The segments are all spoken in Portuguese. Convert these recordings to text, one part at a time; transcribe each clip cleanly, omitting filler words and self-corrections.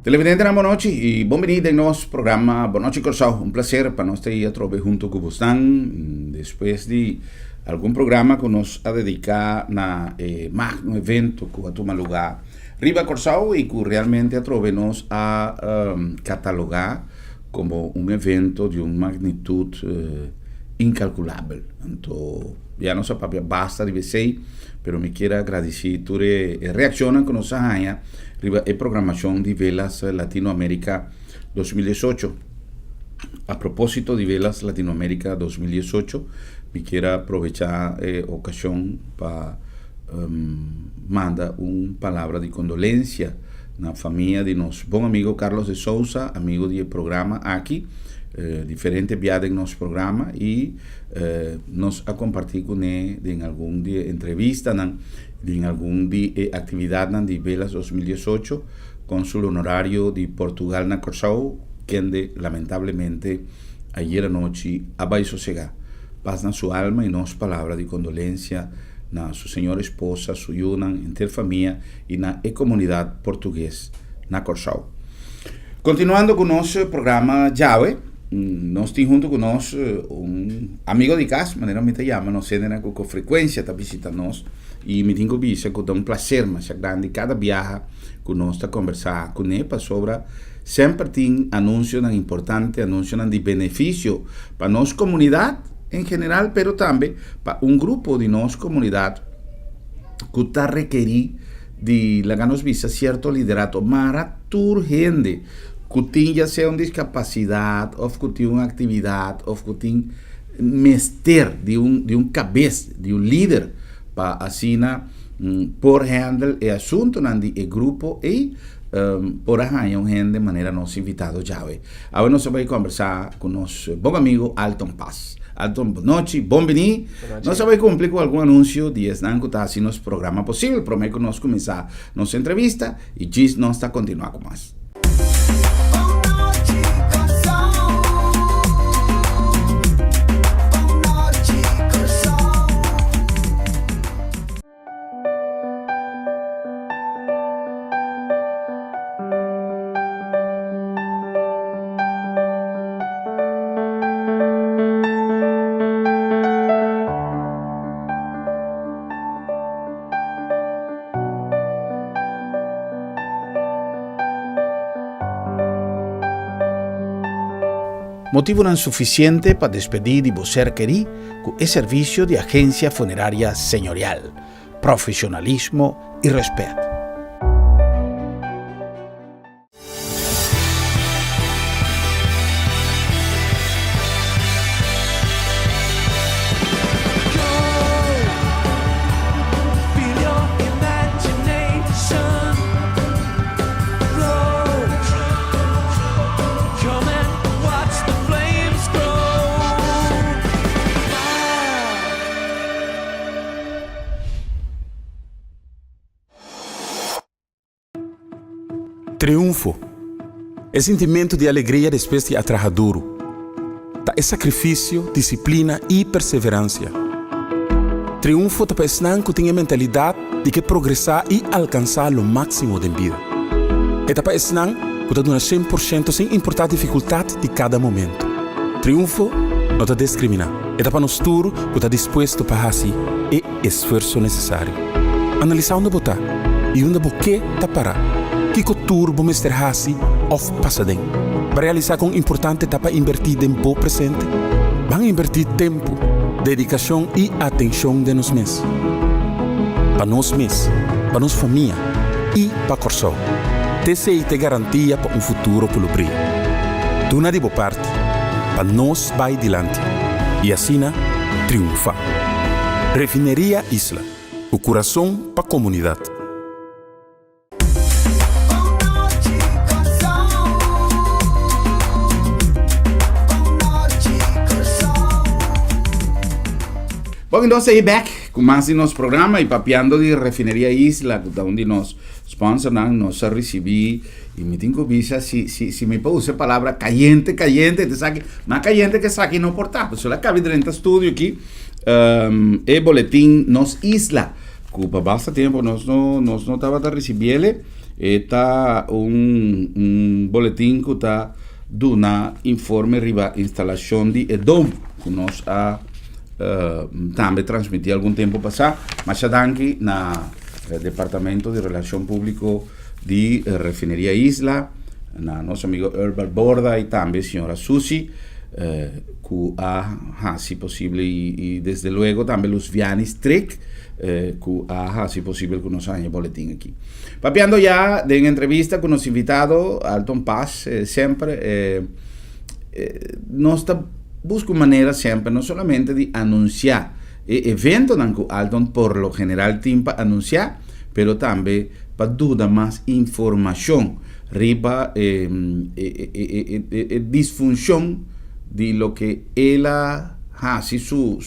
Televidente, boa noite e bem-vindo em nosso programa Boa Noite Corsau. Um prazer para nós ter aí a trove junto com vocês. Depois de algum programa que nós a dedicar na magno evento que vai tomar lugar Riba Corsau e que realmente a trove nós a catalogar como um evento de uma magnitude incalculável. Então, já não só basta de você, pero me quero agradecer toda a reação que nós ganha a programação de Velas Latinoamérica 2018. A propósito de Velas Latinoamérica 2018, me quero aproveitar a ocasião para mandar uma palavra de condolência na família de nosso bom amigo Carlos de Souza, amigo do programa aqui, diferente viagens em nosso programa e nós a compartilhar com ele em algum dia entrevista, em algum dia atividade de Velas 2018, cônsul honorário de Portugal na Corsau, que lamentavelmente ayer a noite abaixo chegar. Paz na sua alma e nossa palavra de condolência na sua senhora esposa, sua Yunan, inteira família e na comunidade portuguesa na Corsau. Continuando com o nosso programa Jaue, nós temos junto com nós amigo de casa, maneira me chama, nós temos com frequência está visitando nós e me tenho visto que dá prazer, mas grande cada viagem que nós está conversar com ele sobre sempre tem anúncios importantes, anúncios de benefício para nossa comunidade em geral, pero também para grupo de nossa comunidade que está requerir de nos visa certo liderato, mas urgente que tenha seja uma discapacidade, ou que tenha uma atividade, ou que tenha mestre de cabeça, de líder, para assim por handle o assunto de grupo e por arranjar gente de maneira nos invitado já. Agora nós vamos conversar com nosso bom amigo Alton Paz. Alton, boa noite, bem-vindo. Nós vamos cumprir com algum anúncio de que está assim nos programa possível. Prometo que nós começar nossa entrevista e diz nós está continuar com mais. Motivo não suficiente para despedir de você querer com o serviço de agência funerária senhorial, profissionalismo e respeito. Triunfo é sentimento de alegria depois de trabalho duro. É sacrifício, disciplina e perseverança. Triunfo é para que tenha mentalidade de que progressar e alcançar o máximo da vida. É para que dá 100% sem importar a dificuldade de cada momento. Triunfo não te discrimina. É para nós tudo que está disposto para fazer o esforço necessário. Analisar onde botar e onde você está parar. Que cultura vamos ter assim ou passadem. Para realizar com importante etapa invertir em bom presente, vão invertir tempo, dedicação e atenção de nós mesmos. Para nós mesmos, para nossa família e para Corsau. TCI te garantia para um futuro pelo brilho. Duna de boa parte, para nós vai adiante e assim triunfar. Refineria Isla, o coração para a comunidade. Bom, então, aí back com mais de nosso programa e papeando de Refineria Isla, onde nós sponsor, nós recebemos e me tenho que ver se me pode usar a palavra caliente, te sabe, mais caliente que está aqui no portátil. Se eu acabei de entrar no estúdio aqui, e boletim nos Isla, que bastante tempo nós não estava a receber ele, Está boletim que está dando informe riba instalação de EDOM, que nós também transmitiu algum tempo passado, mas já danke na Departamento de Relação Público de Refineria Isla, na nosso amigo Herbal Borda e também a senhora Susi, que se possível, e desde luego também os Vianis Trek, que se possível que nos haja boletim aqui. Papeando já de entrevista com os invitados, Alton Paz, sempre, nós buscamos maneira sempre, não somente de anunciar eventos que Alton por lo general tem para anunciar, pero também para dar mais informação riba disfunção de lo que ela hace su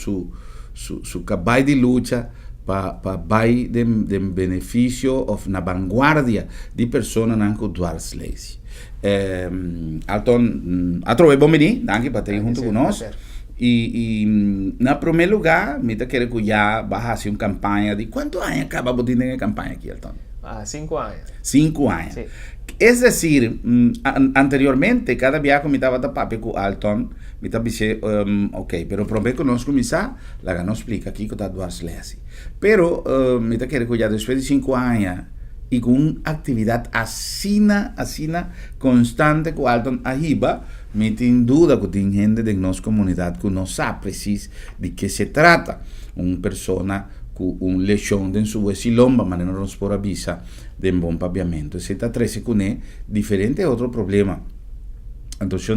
capacidad de lucha para vai de benefício of na vanguardia de pessoas na Duarte Leite. Alton, atrove bom menino, danke para estar junto conosco. E na primeiro lugar, me quero que já fazer uma campanha de quanto anos acaba botando a campanha aqui, Alton? 5 anos. 5 anos. Sí. Es decir, anteriormente, cada viaje me estaba tapando con Alton, me estaba diciendo, ok, pero probé que nos comenzar, la que nos explica aquí que está Duarte Leite. Pero me está queriendo que ya después de 5 años y con una actividad asina constante con Alton arriba, me tiene duda que tiene gente de nuestra comunidad que no sabe precis de qué se trata. Una persona con un lesión en su huesilomba, mas no nos por avisa de un buen paviamento. Se está 13 con diferente otro problema. Entonces,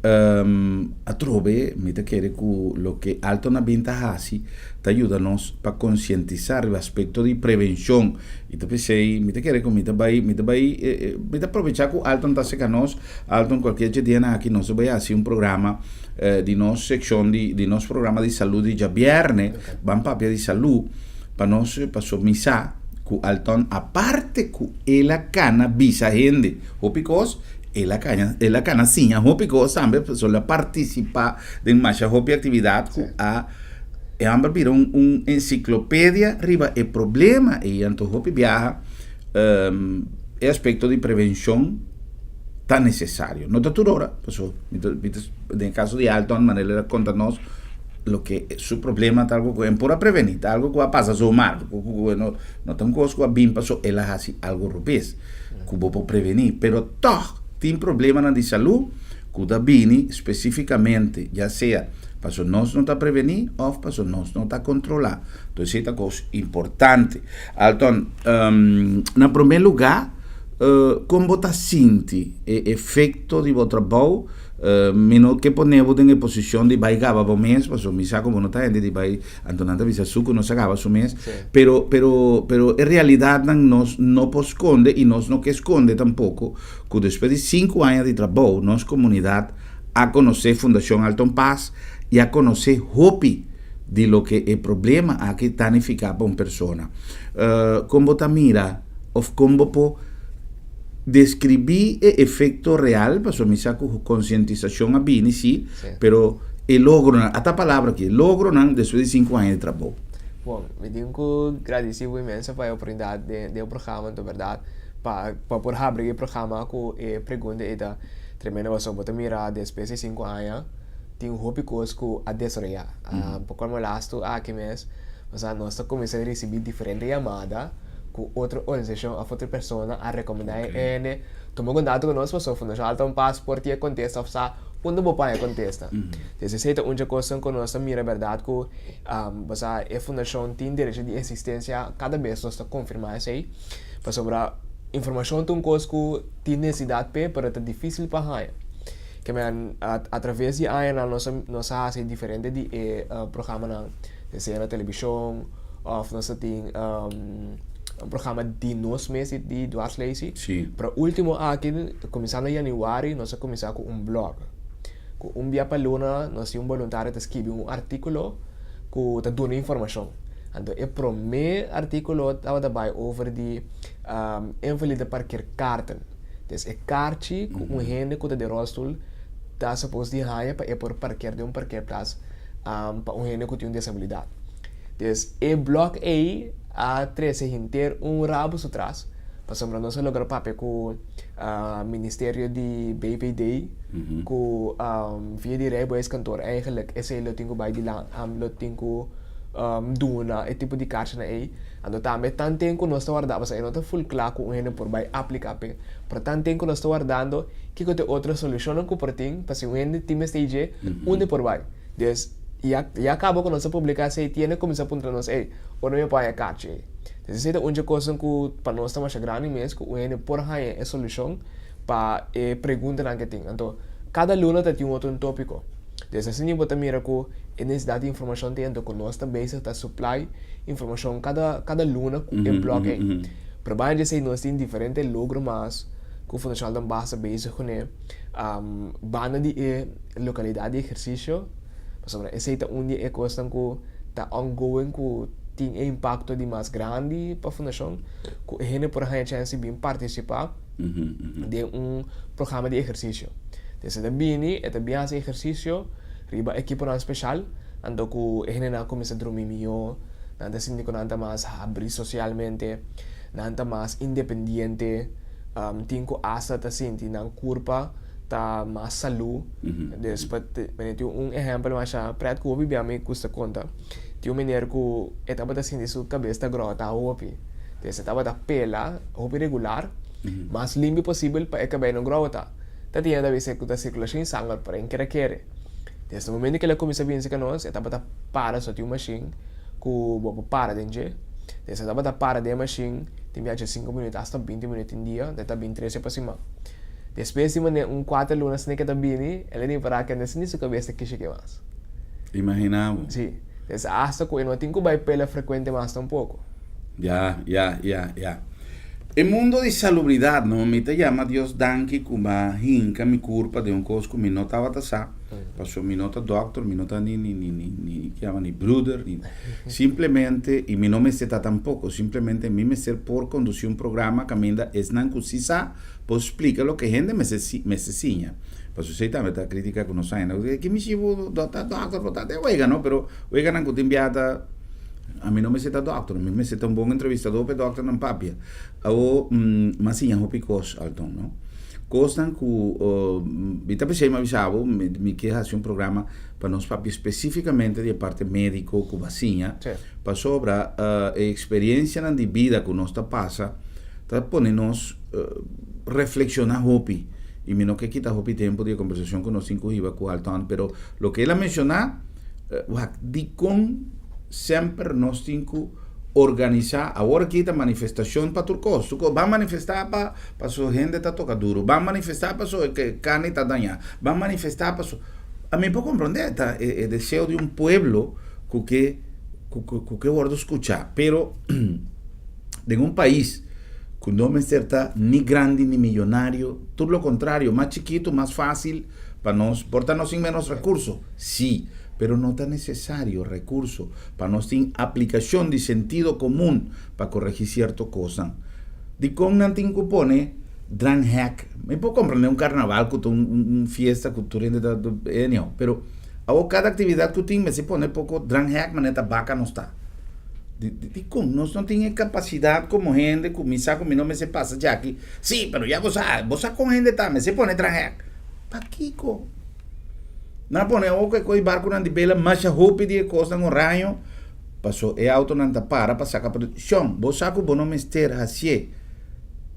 a trove, me te quiere que lo que alto na vinta hace, te ayuda nos para concientizar el aspecto de prevención. Y te pensé, me te quiere que me te aprovechar que alto está seca nos, alto en cualquier día aquí nos voy a hacer un programa de nos sección de nos programa de salud de ya viernes, van papia de salud, para nos para somisar que alto aparte que ela cana visa gente, o picos ela cana sim, a picos também pessoa participar de uma atividade que vira enciclopédia riba é problema e então hopi viaja é aspecto de prevenção tá necessário. Não tá tudo hora, pessoal. No caso de Alton, Manela conta-nos lo que su problema tá algo que é por prevenir, tá algo que vai passar so mar, não tem coisa que bem passou, ela hace algo rupes, que vou prevenir, pero toch tem problema na de saúde, que da bem especificamente, já seja para nós não tá prevenir ou para nós não tá controlar. Então isso é uma coisa importante. Alton, na primeiro lugar, como você sente o efeito de votre trabalho, menos que ponemos em posição de vai acabar o mês, porque me saco como não está de vai Antonanta visa suco não se acaba o mês, pero em realidade nós não esconde e nós não que esconde tampouco que depois de 5 anos de trabalho, nossa comunidade a conhecer Fundação Alton Paz e a conhecer Hopi de lo que é problema a que danificar para uma pessoa. Como você mira, ou como pode describir el efecto real, para mi saco concientización a bini, sí, pero el logro, esta palabra aquí, logro después de 5 años de trabajo. Bom, me digo que agradecido imenso para a oportunidade de programa, na verdade, para por abrir o programa com a pergunta é tremenda, você pode mirar depois de 5 anos, tem hobby coisa que a desarrollar. Porque como lasto aqui mês, nós começamos a receber diferentes chamadas com outra organização, a outra pessoa a recomendar ele, tomou contato com nós, passou Fundação Alton Paz, porque a contesta, onde o pai contesta. Então, se é uma coisa que nós mira a verdade que a Fundação tem direito de existência, cada vez nós confirmar isso aí, para sobre a informação de uma coisa que tem necessidade para é difícil para ganhar. Que através de anos nós fazemos diferente de programa na televisão, ou nós temos um programa de nós meses de Duarte Leite. Para o último aqui, começando em janeiro, nós começamos com um blog. Com dia para luna, nós temos voluntário que escreve um artigo que está dando informação. Então, o primeiro artigo estava também over de invalide parkeerkaarten. Dus een kaartje, com gente que está de rolstoel, está suposto de ganhar para por parquear de parkeerplaats para gente que tem disabilidade. Dus, o blog A 13 inteiro rabo atrás, Pasamos nós logra papel com Ministério de BPD, com via de rijbewijs kantoor eigenlijk is hij tingo bij die lang tingo doen het tipo de kaartje na ei. Ando também tanto tempo nós está guardando, mas aí não está full claro com ele por vai aplicar pe. Por tanto tempo nós está guardando que tem outra solução que por tem, para se o ende time stage onde por vai. Dus ya acabou com nossa publicação e tiene como se apontar nós ei, onde me põe a caixa. Dus essa é uma coisa que para nós está mais grande mesmo, que o ende por aí é solução para pergunta na que tem. Então cada luna tem outro tópico. Dus assim eu botar mira que necessidade de informação tem, então nós também está supply informação cada luna em bloco aí. Para bem dizer nós tem diferentes logros mas que o Fundação da Base bezig com banda de localidade de exercício. Pastor, esse é onde é coisa que está ongoing que tem impacto de mais grande para a fundação, que a gente por aí chance de participar de programa de exercício. Então, bem, é bem esse exercício, riba equipo não especial, ando que a gente não começa a dormir melhor, não se sente nada mais abrir socialmente, nada mais independente, tem que asa tá senti na curva tá mais saúde. Depois tem exemplo mas para que o bebê me custa conta. Tem menino que estava tá senti sua cabeça grota hopi. Estava tá pela hopi regular, mais limpo possível para que bem não grota. Tá tinha da vez que tá circulação sangue para em querer. Desde o momento que ela começa a vir com nós, estava tá para só tinha uma machine que o para dentro. Desde estava tá para de machine, tem viagem 5 minutos hasta 20 minutos em dia, até 23 para cima. Depois de 4 lunas que está bem, ele nem para que nesse nisso cabeça que chegue mais. Imaginamos. Sim. Desde hasta que não tenho que vai pela frequente mais um pouco. Ya. El mundo de salubridad, no me te llama Dios danki kuma hinka mi culpa de un cosco mi nota batasa, pasó mi nota doctor, mi nota ni que llama ni brother, ni simplemente y mi no me seta tampoco, simplemente mi me ser por conducir un programa caminda es nan kusisa, pues explica lo que gente me sesiña. Pasó se también esta crítica que no saben, que mi chivo doctor de oiga, no, pero oiga nan kutimbiata. A mim não me seta doctor, a mim me seta bom entrevistador para doctor não papia. Ou mas sim, eu picos alton, não? Costan que vita pensei me avisava, me quer fazer programa para nós papia especificamente de parte médico, com vacina, para sobre a experiência de vida que nós tá passa, tá pone nós reflexionar hopi. E me não quer quitar hopi tempo de conversação com nós cinco iba com alton, pero lo que ela mencionar, de com sempre nós temos que organizar agora aqui a manifestação para turcos. Vamos manifestar para sua gente está toca duro, vamos manifestar para sua carne está danhada, vamos manifestar para sua... A mim pode compreender o desejo de pueblo que guardo escuchar, pero de país que não é nem grande nem milionário, tudo o contrário, mais chiquito, mais fácil para nós, portarnos sem menos recursos, sim. Pero no tan necesario recurso para nos tener aplicación de sentido común para corregir ciertas cosas. De con nantin cupone dran hack. Me puedo comprender un carnaval que un fiesta cultura de pero a cada actividad que tiene me se pone poco dran hack maneta vaca no está. De con no tiene capacidad como gente con mi saco mi no me se pasa ya aquí. Sí, pero ya vos con gente también me se pone dran hack. Pa Kiko. Na pone o que coi barco na de bela mas roupa de costa no raio passou auto na para sacar produção vou saco bono mester assim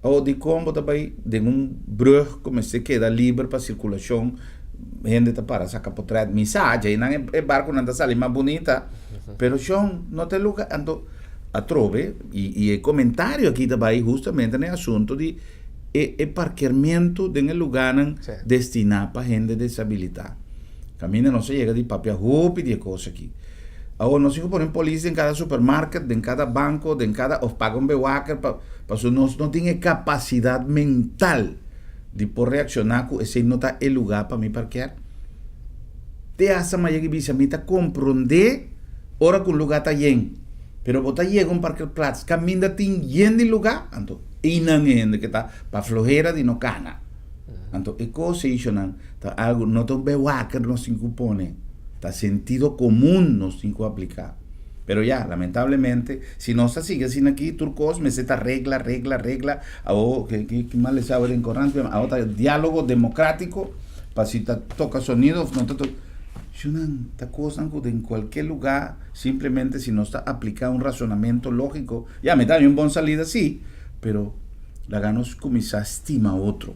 ou de como também de brug como se queda livre para circulação gente tá para sacar por trás mensagem e não é barco na sala mais bonita pero chão não tem lugar ando a trove e comentário aqui também justamente no assunto de parqueamento de lugar destinado para gente desabilitada. Camina não se chega de papel roupa e de coisa aqui. Agora nós temos que pôr polícia em cada supermercado, em cada banco, em cada... Ou pagam um bewaker, para nós não temos capacidade mental de por reaccionar com esse não está em lugar para me parquear. Te asa mais que bisa, me está compreender hora que o lugar está yen. Pero botar chega um parqueplats, caminha tem yen de lugar, então, e não é que está para flojera de no cana. Então, é coisa isso não, tá algo não tão bewaker nos cinco pone, tá sentido comum nos cinco aplicar. Pero ya, lamentablemente, si no se sigue sin aquí, turcos, me seta regla, que mal les sabe en corrante, ahora diálogo democrático, para si te toca sonido, no te toca. Si una cosa en cualquier lugar, simplemente si no está aplicado un razonamiento lógico, ya me da un buen salida, sí, pero la ganos comienza a estima a otro.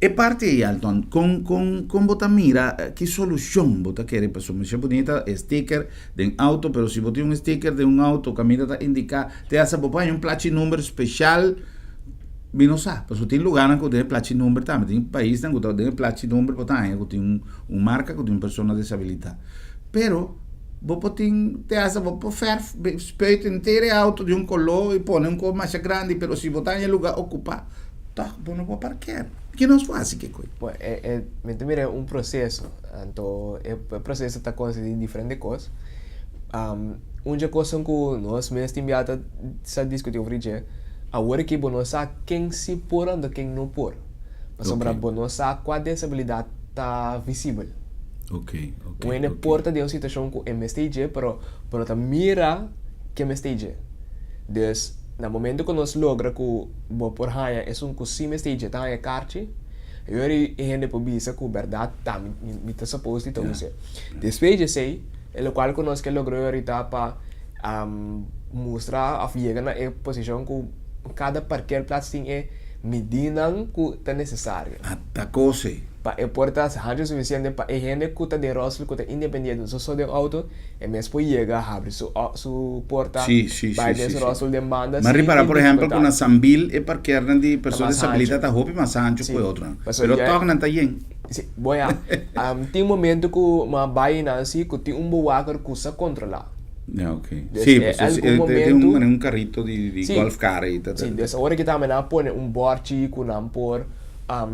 E parte de Alton, con bota mira, ¿qué solución bota quiere? Pues me bonita sticker de un auto, pero si boté un sticker de un auto, camina te indica, te hace papá un plachi número especial, vino sa, pues tiene lugar que tiene plachi número también, tiene país que tiene plachi número, pues también tiene un marca que tiene persona de disabilidad. Pero vos te hace vos fer speut inteiro auto de un color y pone un color más grande, pero si botar en el lugar ocupado, tá, vos no puedo parquear. Que não se faz que coisa. Bom, mira, um processo. Então, o processo está consistente em diferentes coisas. Uma coisa que nós mesmos enviados a discutir hoje, agora que nós sabemos quem se pôr e quem não pôr. Mas sobre nós sabemos qual disabilidade está visível. Ok. Uma porta de uma situação que é MSTG, mas tá mira que é MSTG. Então, no momento que nós logramos que o por raia é um cosime stage tá é carte eu ainda por bisa que verdade tá me tá suposto então você depois de sei é o qual que nós que logramos ahorita para mostrar a fiega na posição que cada parquear plaats tem medida que tá necessária atacou-se para portas rádio suficiente para gente que tá de rosel que tá independente só de auto é mesmo para chegar a abrir su porta vai desse rosel de banda mas repara por exemplo com a Sambil é parquear de pessoas disabilitadas tá roupa mais ancho que outra pero toca não tá bem boa tem momento que uma baina assim que tem buraco que se controlar ok. Sì, tem um carrito de golf car e tal. Sì, adesso ora che também pone un borci con un por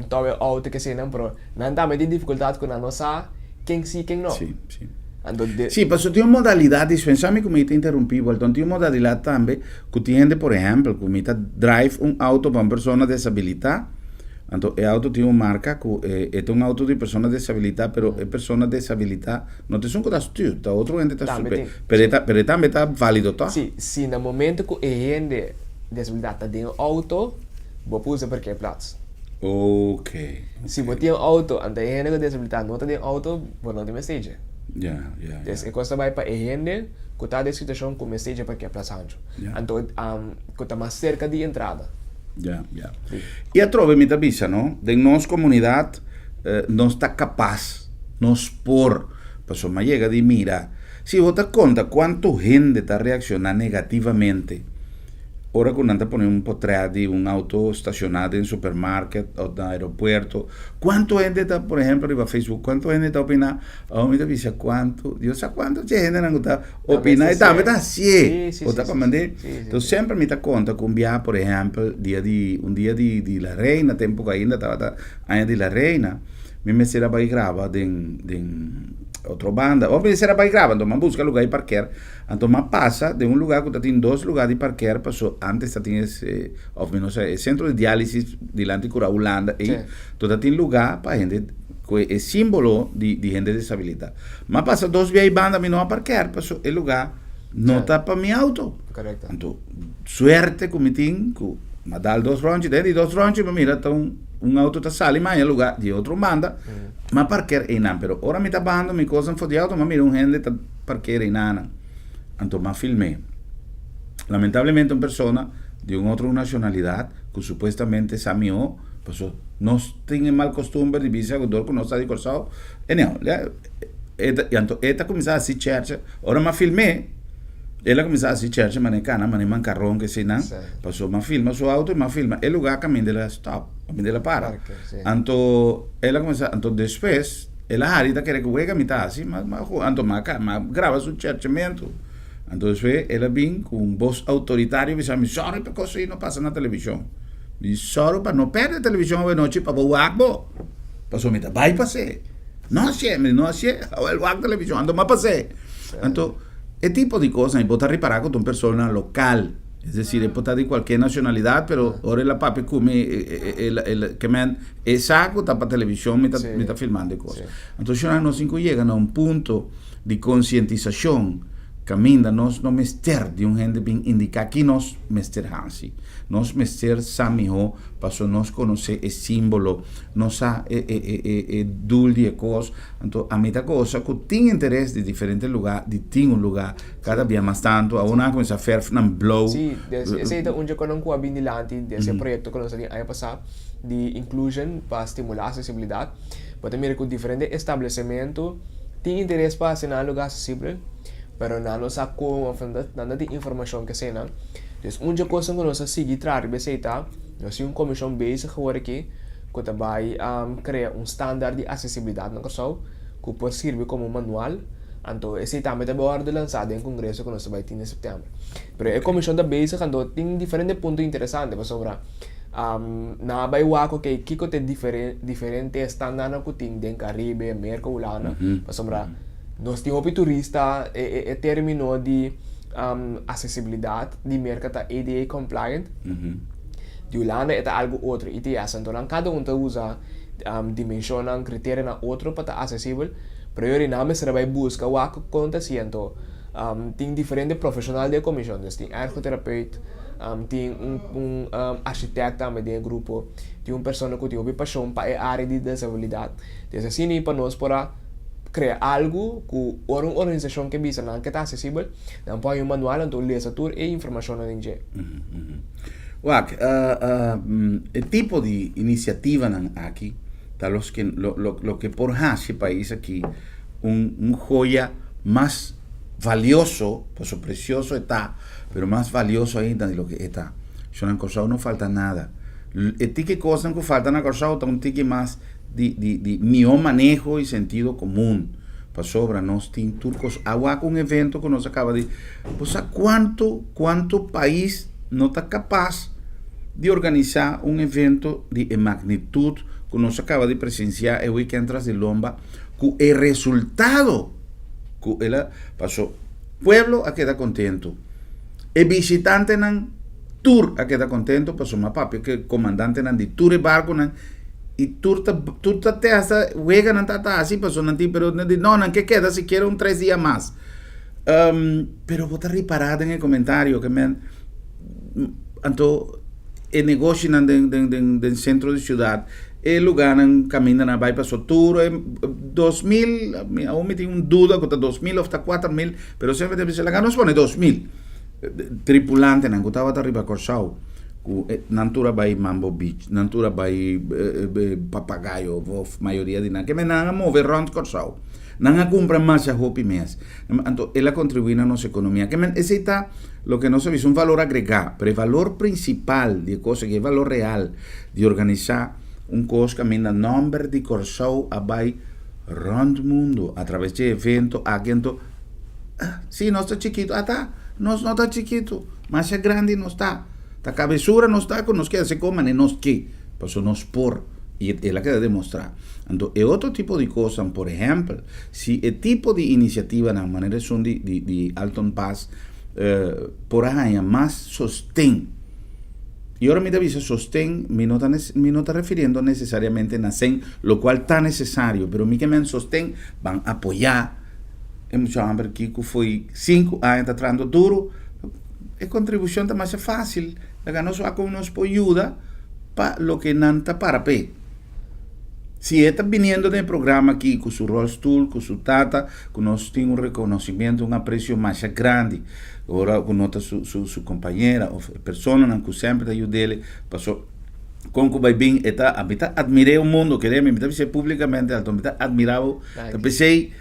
tove auto che se non pro non também tem dificuldade com a nossa quem sim quem não. Sì. Sì, però tem uma modalidade, pensami come ti interrompi, então tem uma modalidade também que tem gente, por exemplo, que drive um auto para uma pessoa disabilitada. Então, o auto tem uma marca que é um auto de pessoa disabilitada, pero é pessoa disabilitada, não tem que estar tudo, outro gente está super, pero também está válido, tá? Sim, no momento que a gente disabilitada tem um auto, vou usar porque é plaats. Ok. Se você tem um auto, então a gente com disabilidade não tem auto, você não tem mensagem. Yeah. Então, coisa vai para a gente que está em situação com mensagem porque é plaats. Então, que está mais cerca de entrada. Yeah. E a trove mi tabisa, no? De nossa comunidade não está capaz, nos por, pessoa mais chega de mira, se você conta quanto gente está reaccionando negativamente, ora quando anda poner um portrait de um auto estacionado em supermercado ou no aeroporto, quanto gente está, por exemplo, arriba Facebook, quanto gente está opinando, mi tabisa, quanto, Deus sabe quanto gente não está opinando, e também está assim, ou está para mandar, então sempre me está conta que um dia, por exemplo, um dia de La Reina, tempo que ainda estava ainda de La Reina, me será para gravar de outra banda, ou me será para gravar, então busca lugar de parquear, então passa de um lugar que tem dois lugares de parquear, passou antes tinha esse, ou menos, centro de diálise delante de Holanda, e então tem lugar para gente que é símbolo de gente disabilitada, mas passa dois vias de banda, me não a parquear, passou o lugar não está para meu auto, correto. Então suerte que me tem que me dá dois ronches, dentro de dois ronches, mira, então um auto está sali, mas é lugar de outro banda, mas parquear em não, pero ora me está bando, me coisa foi de auto, mas mira, gente está parquear em não, então mas filmei. Lamentavelmente uma pessoa de uma outra nacionalidade, que supostamente sabiou, pessoa nós tem mal costume de visar o dor que nós está de corsal, e não, então esta começar a se chercha, ora mas filmei. Ela começava a se chercha, mas não mancarrão que se não, passou, mas filma seu auto e mas filma, o lugar caminho dela stop, caminho dela para. Então, ela começa, então depois, ela harita quer que o me tá assim, mas grava seu cherchamento. Então depois, ela vem com um voz autoritário e diz, me sorry porque isso não passa na televisão. Me sorry para não perder a televisão à noite para o água. Passou, me tá, vai passar. Não sei, o água televisão, então mas passei. Então, ese tipo de cosas, y puedo reparar con una persona local, es decir, puede estar de cualquier nacionalidad, pero ahora la papi que me saco, está para televisión, me está filmando cosas. Entonces, nos llegan a un punto de concientización caminha nós não mester de gente bem indicar que nós mester hansi nós mester samiho passou nós conhecer o símbolo nossa dulce coisa então a muita coisa que tem interesse de diferente lugar de tem lugar cada vez mais tanto a uma coisa fer na blow sim esse é onde quando eu abri nilante desse projeto que nós ali ano passado de inclusion para estimular a acessibilidade mas também com diferentes estabelecimentos tem interesse para assinar lugar acessível pero não sabe como nada de informação que se não então uma coisa que nós seguir trás beceita nós temos comissão base agora aqui que também criar standard de acessibilidade na Corsau que pode servir como manual então esse também vai ser lançado em congresso que nós vai ter em setembro pero a comissão da base quando tem diferentes pontos interessantes para sobre na baiwako que kiko te diferente standard que tem den Caribe América Ulana para sobre nós temos turista terminou de acessibilidade de mercado ADA compliant de Holanda é algo outro ITS então cada usa dimensionan critério na outro para acessível pero eu não me será busca o que acontecendo tem diferentes profissionais de comissão tem ergoterapeuta tem arquiteto também de grupo tem pessoa que tem paixão para a área de disabilidade então assim para nós para criar algo que uma organização que visa que está acessível não põe um manual então lesatura e informação na gente o tipo de iniciativa aqui tá lo que por esse país aqui joia mais valioso por su precioso está pero más valioso ainda de lo que está yo en Corsau no falta nada que cosas que faltan a Corsau un tique más de mi manejo y sentido común para sobra nos tin turcos agua con evento que nos acaba de pues a cuánto país no está capaz de organizar un evento de magnitud que nos acaba de presenciar el weekend tras de Lomba que el resultado que ela pasó pueblo a quedar contento el visitante nan tour a quedar contento pasó más papi que el comandante nan de tour barco nan y turta te hasta juega nan tata así pasó nan ti pero no nan que queda si quiere un 3 días más pero vos te reparada en el comentario que me anto el negocio nan del centro de ciudad el lugar en camina na vai para Soturo 2000 aún me tengo un duda que 2000 hasta 4000 pero siempre te dice la gana nos pone 2000 tripulante nan gutava ta riba Corsau nantura vai Mambo Beach nantura vai papagaio vof maioria de nan que me nan mover round Corsau nan compra más a hopi mes então ela contribui na nossa economia que esse está lo que no se dice un valor agregado pero el valor principal de cosa que es valor real de organizar coisa que mina nombre de Corsau vai round mundo a través de evento agento sí no está chiquito tá no está chiquito mas é grande não está a cabeçura não está que nos queda se coman e nos que pasó nos por e ela queda demonstrar então é outro tipo de coisa por exemplo se é tipo de iniciativa na maneira são de Alton Pass por aí mais sostém y ahora me dice sostén me no está refiriendo necesariamente a SEN lo cual está necesario pero mi que me sostén van a apoyar en mucho hambre que foi 5 años está trando duro es contribución está más fácil la ganos a con nos ayuda para lo que nanta para pe si está viniendo del programa aquí con su rollstool con su tata con nos tiene un reconocimiento un aprecio más grande ahora nota su compañera o persona que sempre ayuda ele pasó con que vai bem está admiré un mundo que me dice públicamente alto admirado pensei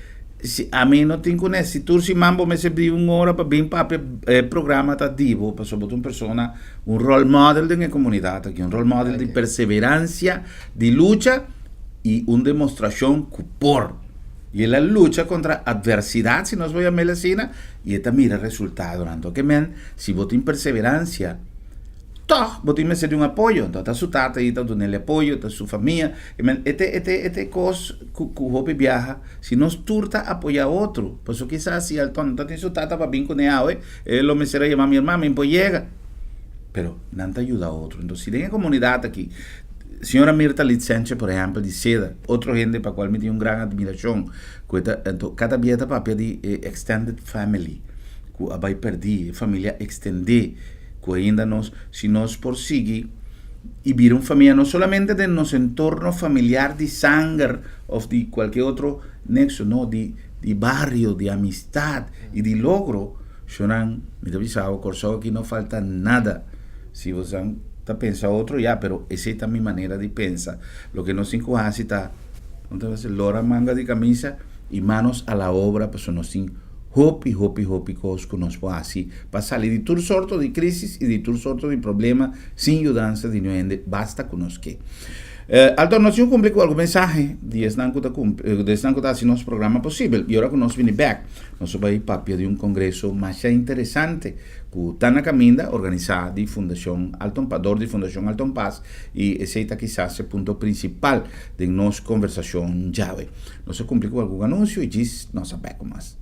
si a mí no tengo si tú si mambo me serví una hora para bien para programa tativo para sobre una persona un role model de la comunidad aquí un role model de perseverancia de lucha y una demostración por y la lucha contra adversidad si nos voy a medicina y esta mira el resultado que si vos tienes perseverancia vos tienes ser un apoyo entonces su tata y está el apoyo está su familia este cosa que viaja si nos turta apoya a otro por eso quizás si al tonto tiene su tata para bien con él lo me será llamar a mi hermana me llega pero no te ayuda a otro entonces si tiene comunidad aquí señora Mirta Litzenche, por ejemplo, de Seda, otra gente para cual me tiene una gran admiración, cada día papel de extended family, que vai perder, família extender, que ainda se nós prosseguir e vir uma família não somente de nosso entorno familiar de sangue ou de qualquer outro nexo, não, de barrio, de amistade e de logro, choran, me avisava, Corsão aqui não falta nada. Se você está pensando outro, pero essa é a minha maneira de pensar. Lo que nós encontamos está, lora manga de camisa e manos a la obra, pues nós temos hopi cosas que nós podemos fazer para sair de todo sorto de crise e de todo sorto de problema sem ajuda de ninguém, basta que nós que. Alto, nós tínhamos cumprido com algum mensagem de estar assim nosso programa possível. E agora que nós vamos back, nós vamos papel de congresso mais interessante que está na caminha organizada de Fundação Alton Paz, de Fundação Alton Paz, e esse é quizás o ponto principal de nossa conversação chave. Nós cumprimos com algum anúncio e diz nossa back mais.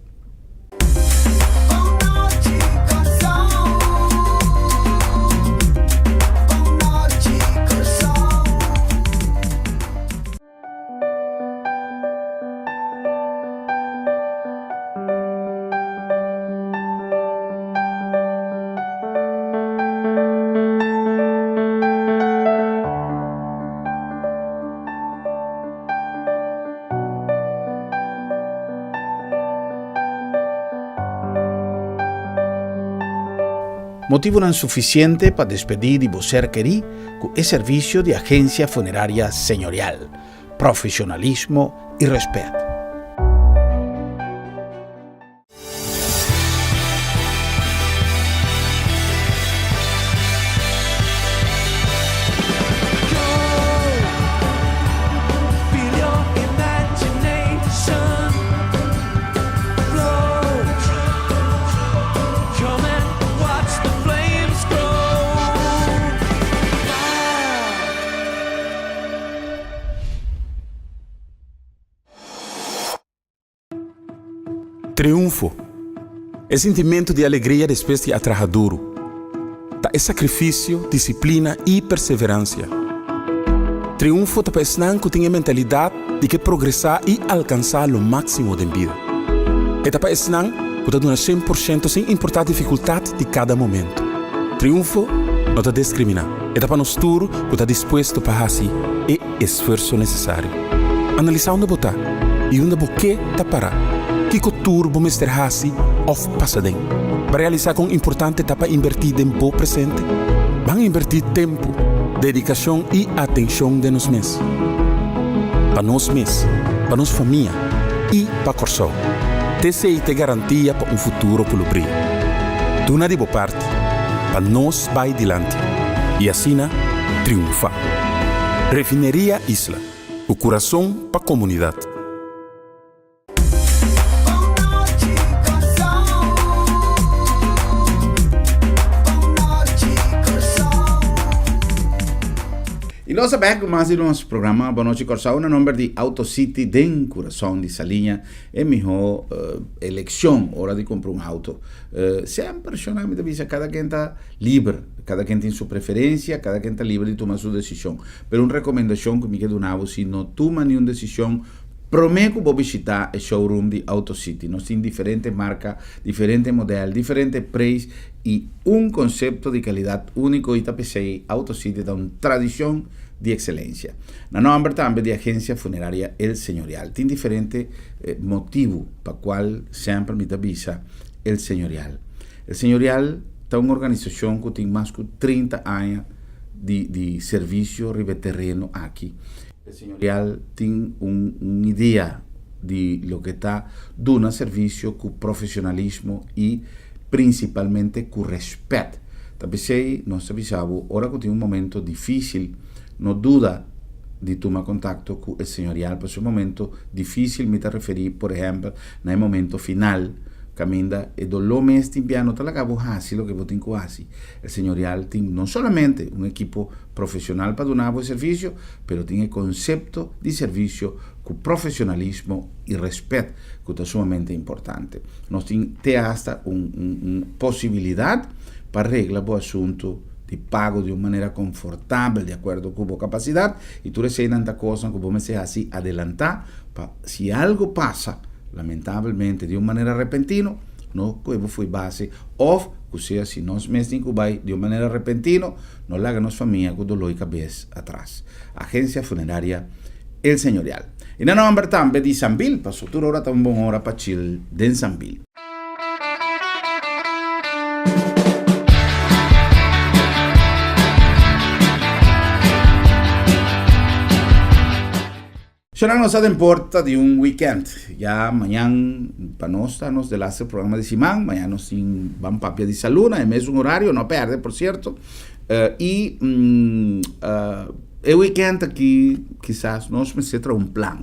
Motivo não suficiente para despedir de você querer com o serviço de agência funerária senhorial, profissionalismo e respeito. Triunfo é sentimento de alegria depois de trabalhar duro. É sacrifício, disciplina e perseverança. Triunfo é pessoa que tem a mentalidade de que progressar e alcançar o máximo da vida. É pessoa que dá 100% sem importar a dificuldade de cada momento. Triunfo não está discriminar. É para nós tudo que está disposto para fazer o esforço necessário. Analisar onde botar e onde você está parar. Que cultura vamos ter assim of passadem. Para realizar com importante etapa invertir tempo presente, vamos invertir tempo, dedicação e atenção de nós mesmos. Para nós mesmos, para nossa família e para Corsão. TCI te garantia para futuro pelo brilho. Tu na de boa parte, para nós vai adiante e assim triunfar. Refineria Isla, o coração para a comunidade. E nós sabemos mais de nosso programa Boa Noite Corsão, no nome de AutoCity den coração de Salinha, é a melhor eleição, hora de comprar um auto. Sempre, cada quem está livre, cada quem tem sua preferência, cada quem está livre de tomar sua decisão. Mas uma recomendação que me quero dar, se não toma nenhuma decisão, prometo que vou visitar o showroom de AutoCity. Nós temos diferentes marcas, diferentes modelos, diferentes preços e conceito de qualidade único. E tapecei AutoCity dá uma tradição de excelência. Na nome também de agência funerária El Señorial. Tem diferentes motivos para qual sempre me avisa El Señorial. El Señorial é uma organização que tem mais de 30 anos de serviço ribeterreno aqui. El Señorial tem uma ideia de lo que está dando serviço com profissionalismo e principalmente com respeito. Talvez nós avisamos, agora que tem um momento difícil, não duda de tomar contato com o Señorial, para esse momento difícil me referir, por exemplo, no momento final, caminda e do lo mês timpiano talagabo hasi lo que botin ko hasi. El Señorial tem não somente um equipo profissional para dar bom serviço, pero tem o conceito de serviço com profissionalismo e respeito, que é sumamente importante. Nós temos hasta uma possibilidade para arreglar o assunto de pago de uma maneira confortável, de acordo com a capacidade, e tu recebes tanta coisa que vamos assim adelantar, para se algo passa, lamentavelmente, de uma maneira repentina, no que foi base of que seja se nós mesmos que vai de uma maneira repentina não larga nos família com dolor e cabeça atrás. Agência funerária El Señorial. E na nova também de Sambil, para futuro hora tá bom hora para chill de Sambil. Já nos da importa de weekend. Já amanhã, para nós, estamos de lado programa de semana. Amanhã nós vamos papia de salud, é mesmo horário, não perde, por certo. O weekend aqui, quizás, nós precisamos plan.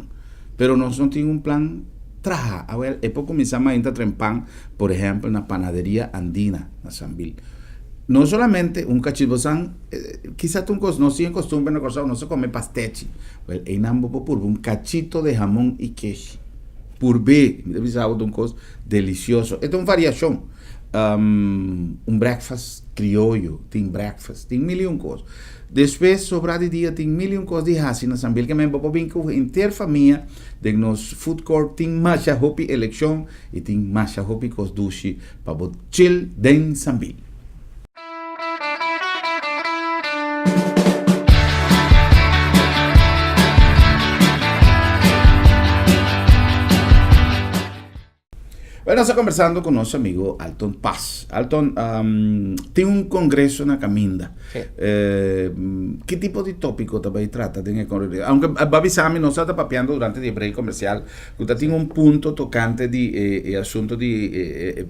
Pero nós não temos plan traja. É para começar a entrar trempar, por exemplo, na panaderia andina, na Sambil. No solamente un cachibozán, quizás no siguen costumbre en el no se come pastechi. Well, en ambos por un cachito de jamón y queso. Por B, un cos delicioso. Esto es una variación. Un breakfast criollo, tiene breakfast, tiene mil y un cosas. Después, sobra de día, tiene mil y un cosas de hasi, Sambil, que me voy a vincular inter familia de nos food court, tiene masha hopi elección y tiene masha hopi cos dushi para chill den Sambil. Bueno, estamos conversando con nuestro amigo Alton Paz. Alton, tiene un congreso en la Caminda. Sí. ¿Qué tipo de tópico también trata en el congreso? Aunque Babi Sami nos está papeando durante el break comercial, usted tiene un punto tocante de asunto de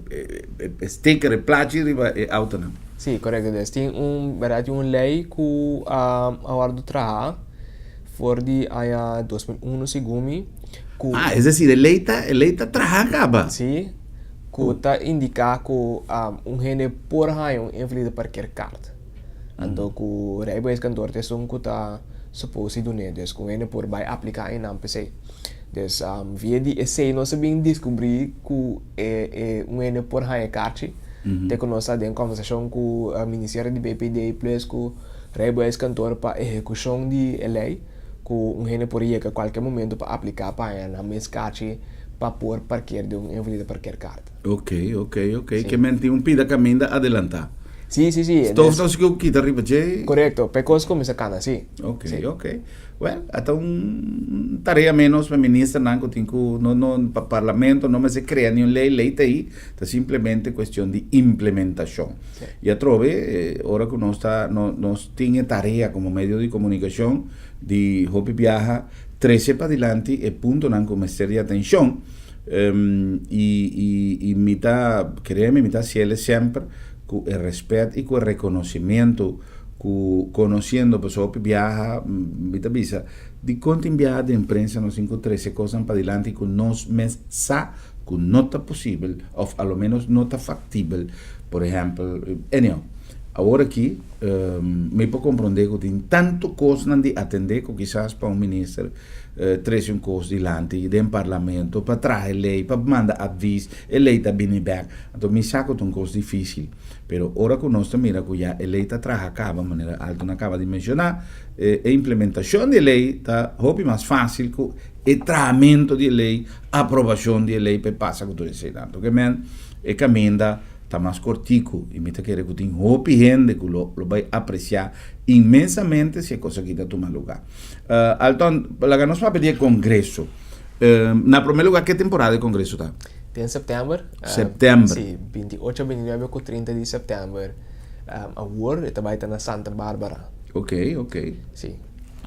sticker, plagio autónomo. Sí, correcto. Tem un lei que agora do trabalho for de año 2001 segumi. Es decir, el leita trabaja. Sí, que está indica que un gene por año invalido parquear carta. Então, que o rijbewijs kantoor is que está suposto doen, dus que gene por vai aplicar em NPC. Dus via die essay nós sabemos descobrir que um gene por año carta. Te conosco em conversação com o Ministério de BPD plus com o rijbewijs kantoor para execução de lei. Com gene por aí que a qualquer momento para aplicar para na mescate para pôr parquear de invalida parquear carta. Ok. Sí. Que mente un pida caminda adelantar. Sí. Estou não sei o que tá riba de. Correcto, pecos começa cana, sí. Ok. Well, hasta tarea menos para ministra não tem que no parlamento não se crea nenhuma lei tá aí, tá simplesmente questão de implementação. Sí. E a trove, ora que nós tinha tarefa como meio de comunicação de Hopi Viaja 13 para adelante e ponto não começar de atenção e mita créeme mita cielo sempre com o respeito e com o reconhecimento conhecendo pessoas Hopi Viaja mita visa de conta enviada de imprensa nos 513 coisas para adelante com nós mesmos com nota possível ou ao menos nota factível por exemplo agora aqui, me puedo compreender que tem tanto coisa de atender que quizás para ministro trazer coisa delante do parlamento para trazer lei, para mandar aviso, a lei está vindo back. Então, me saco de coisa difícil. Pero, agora que nós mira que já a lei está acaba, de maneira alta, não acaba de mencionar, a implementação da lei está mais fácil que o tratamento da lei, a aprovação da lei, para passar com tudo isso. Então, que caminha está mais cortico e me quer que tem hopi gente que lo vai apreciar imensamente se a coisa aqui está tomando lugar. Alton, la nós vamos pedir congresso. Na primeiro lugar, que temporada de congresso está? Tem setembro. Setembro. Sim, 28, 29 e 30 de setembro. A World também está na Santa Bárbara. Ok. Sim.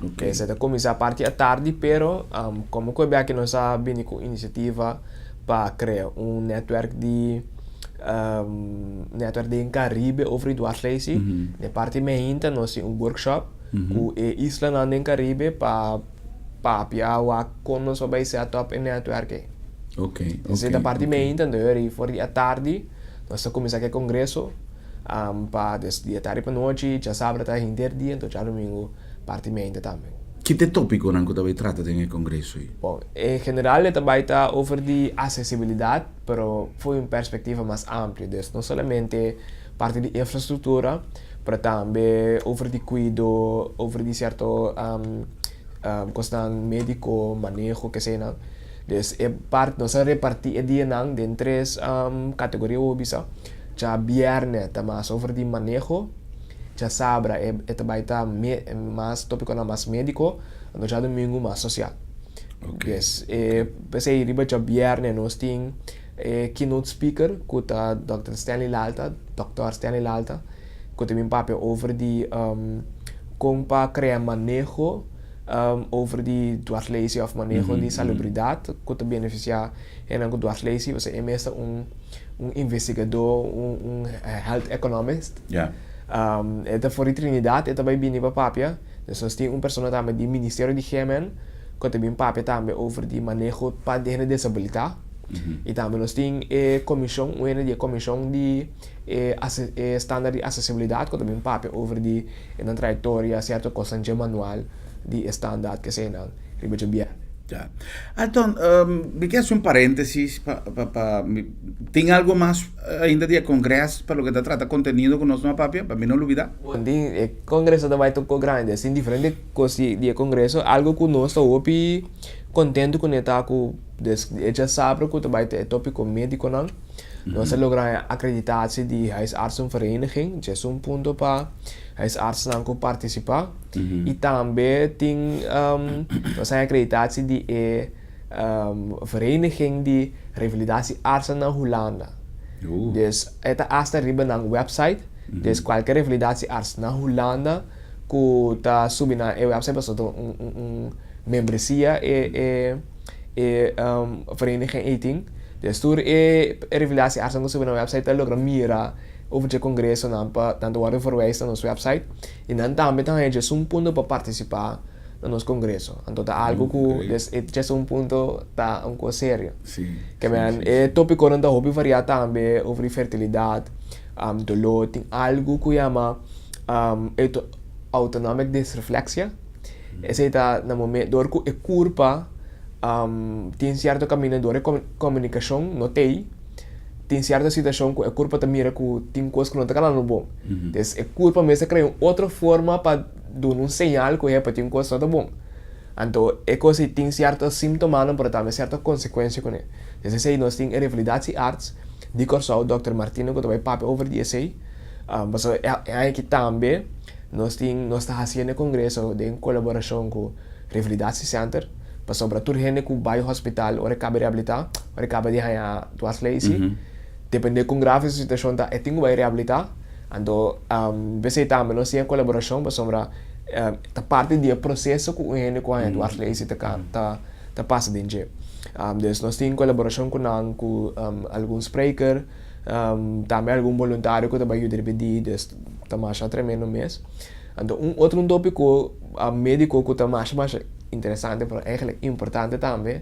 Okay. Você começa a parte à tarde, pero como que é que nós vamos com iniciativa para criar network de Caribe over het Dwarslesie. De parte meinta nós temos workshop com Isla na Caribe para piawa com nós vai set up em network. Ok. Da parte meinta de for a tarde nós começamos o congresso para desde a tarde para noite, já sábado até interdia, então já domingo parte meinta também. Que tópico não que também trata no congresso? Bom, em geral também está over de acessibilidade, pero foi uma perspectiva mais ampla, dus não somente parte de infraestrutura, mas também over de cuidado, over de certo questão médico, manejo, que seja, Dus nós repartir o dia em três categorias obisa. Já viernes tá mais over de manejo, já sabra também tá mais tópico na mais médico, então já domingo mais social. Okay. Yes, pensei riba já viernes nós tem keynote speaker com a Dr. Stanley Lalta, que tem um papel over de como para criar manejo over die dwarslesie of manejo de salubridade que te beneficia en een dwarslesie was meestal un investigador un health economist eta voor die Trinidad eta bij binnen papia dus nós tem persona também do Ministério de Gemen que tem um papel também over die manejo para de disabilità e também nós tem comissão de standaard de acessibilidade que tem um papel over die en een trajectoria certo constante manual die standaard que se não ribeiro bem. Já. Então, me quer um parênteses tem algo mais ainda de congresso para o que está trata conteúdo com nós na papia para mim não olvidar. Bom, o congresso também tão grande, assim diferente coisas de congresso, algo que nós estamos contente com eta com já sabe que também é tópico médico não. Nós logramos acreditatie de huisartsenvereniging, dat is ponto para huisartsen não participar. E também tem nós acreditatie de vereniging de revalidatie artsen na Holanda. Dus esta hasta riba na website, dus qualquer revalidatie arts na Holanda que tá subindo na website para membresia vereniging 18. Dus door revelatie arts op een website te logra mira over het congresso tanto worden verwijzen naar onze website en dan também dan heb je punto para participar no nosso congresso. Então tá algo que dus het é punto tá um coisa sério. Que men tópico não tá hobby variar também over fertilidade, dolor, tem algo que chama autonomic dysreflexia. Esse tá no momento dor que é culpa tem certo caminho de comunicação, notei, tem certa situação que é culpa da mira que tem coisas que não está calando bom. Então, é culpa mesmo criar outra forma para dar um sinal que é para ter coisas não bom. Então, é coisa que tem certa sintoma, mas também certa consequência com ele. Então, esse aí nós temos revalidatie arts, de Corsau, Dr. Martino, que também papo over die esse. Mas é que também nós estamos fazendo congresso em colaboração com o Revalidatie Center. Para sobretudo gente que vai ao hospital ou acaba de reabilitar, ou acaba de ganhar duas leis, depende com grave situação tá, tem que reabilitar. Então, você também nós temos colaboração para sobre a parte do processo que o gente com a duas leis tá passa dentro. Dus nós temos colaboração com algum speaker, também algum voluntário que também ajuda a pedir, dus tá mais tremendo mês. Então, outro tópico médico que tá mais interessante, mas eigenlijk importante também,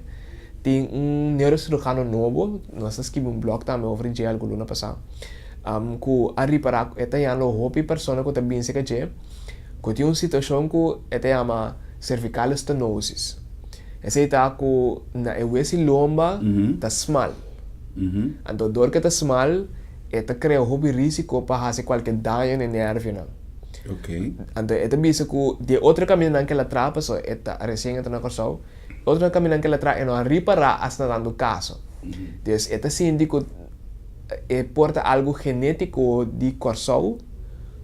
tem neurocirurgião novo, nós escrevemos blog também over o dia algo passado, que a reparar é a hobby pessoa que também se quer, que tem uma situação que é chama cervical stenosis. Essa está que na esse lomba tá small. Então dor que tá small, cria hobby risco para fazer qualquer dano no nervo não. Okay. Então, é também isso que de outra caminho que ela traz, pessoal, é recém entra na Corsau, outra caminho que ela traz é não reparar hasta dando caso. Então, é assim que porta algo genético de Corsau,